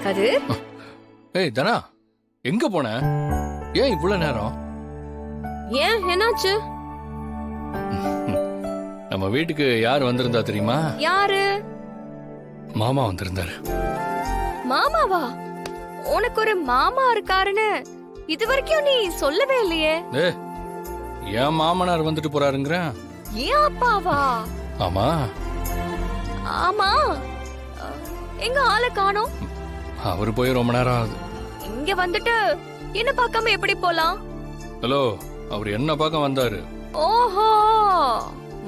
கதிர், ஏய் தனா, எங்க போன? ஏன் இவ்வளவு நேரம்? ஏன் என்னாச்சு? நம்ம வீட்டுக்கு யார் வந்திருந்தா தெரியுமா? யாரு? மாமா வந்திருந்தாரு. மாமாவா? உனக்கு ஒரு மாமா இருக்காருன்னு இது வரைக்கும் நீ சொல்லவே இல்லையே. ஏன் மாமனார் வந்துட்டு போறாருங்கிற? ஏன் அப்பாவா? ஆமா. ஆமா, எங்க ஆளை காணோம்? அவரு போய் ரொம்ப நேரம் ஆகுது. இங்க வந்துட்டு என்ன பார்க்காம எப்படி போலாம்? ஹலோ, அவர் என்ன பார்க்க வந்தாரு. ஓஹோ,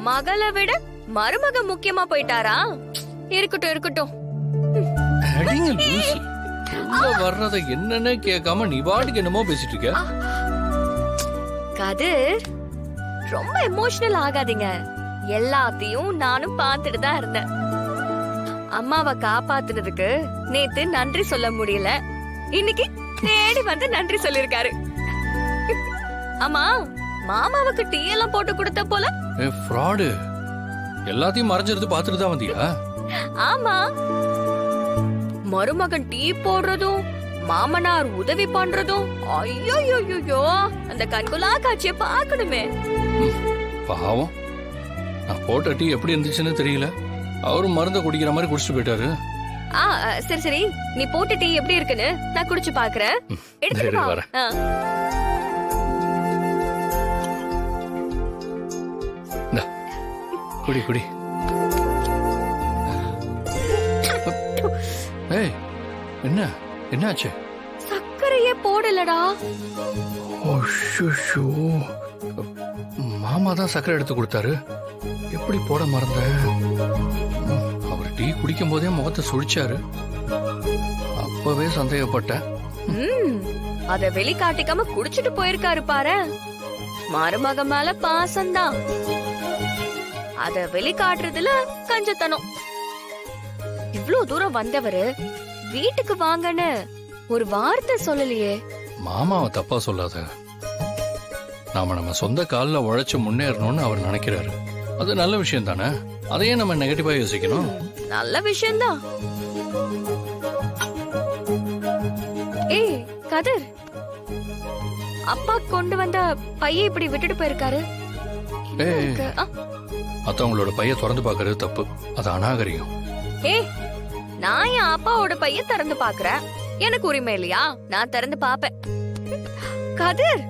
மகளை விட மருமக முக்கியமா போயிட்டாரா? இருக்கட்டும் இருக்கட்டும். அடிங்க லூசு. உள்ள வர்றத என்னன்னு கேட்காம நீ பாட்டுக்கு என்னமோ பேசிட்டு இருக்க. கதிர், ரொம்ப எமோஷனல் ஆகாதீங்க. எல்லாத்தையும் நானும் பார்த்துட்டு தான் இருந்தேன். அம்மாவை காப்பாத்துனதுக்கு நேத்து நன்றி சொல்ல முடியல, இன்னைக்கு தேடி வந்து நன்றி சொல்லிருக்காரு. ஆமா, மாமாவுக்கு டீ எல்லாம் போட்டு கொடுத்த போல. ஃப்ராடு. எல்லாத்தையும் மறைஞ்சிருந்து பார்த்துட்டு தான் வந்தியா? ஆமா, மருமகன் டீ போடுறதும் மாமனார் உதவி பண்றதும் ஐயோ, அந்த கண்குலா காட்சியை பார்க்கணுமே. பாவம், நான் போட்ட டீ எப்படி இருந்துச்சுன்னு தெரியல. அவரும் மருந்த குடிக்கிற மாதிரி குடிச்சிட்டு போயிட்டாரு. சரி சரி, நீ போட்ட டீ எப்படி இருக்குன்னு நான் குடிச்சு பாக்குறேன். எடுத்துட்டு வா. வரேன். குடி குடி. ஏய், என்ன என்னாச்சு? சக்கரையே போடலடா. ஓஷோ, மாமா தான் சக்கரை எடுத்து கொடுத்தாரு. எப்படி போட மறந்தேன்? அவர் டீ குடிக்கும் போதே முகத்தை சுழிச்சாரு. அப்பவே சந்தேகப்பட்டேன். அத வெளிக்காட்டிக்காம குடிச்சிட்டு போயிருக்காரு பாரு. மருமக மேல பாசம்தான், அத வெளிக்காட்டுறதுல கஞ்சத்தனம். இவ்ளோ தூரம் வந்தவரு வீட்டுக்கு வாங்கன்னு ஒரு வார்த்தை சொல்லலையே. மாமாவை தப்பா சொல்லாத. நாம நம்ம சொந்த காலில் உழைச்சு முன்னேறணும்னு அவர் நினைக்கிறாரு. அது நல்ல விஷயம் தானே. அதையே நம்ம நெகட்டிவா யோசிக்கணும். நல்ல விஷயம்தான். ஏய் கதிர், அப்பா கொண்டு வந்த பைய இப்படி விட்டுட்டு போயிருக்காரு. மத்தவங்களோட பைய திறந்து பாக்குறது தப்பு. அது அநாகரிகம். நான் என் அப்பாவோட பைய திறந்து பாக்குறேன். எனக்கு உரிமை இல்லையா? நான் திறந்து பாப்பேன். கதிர்,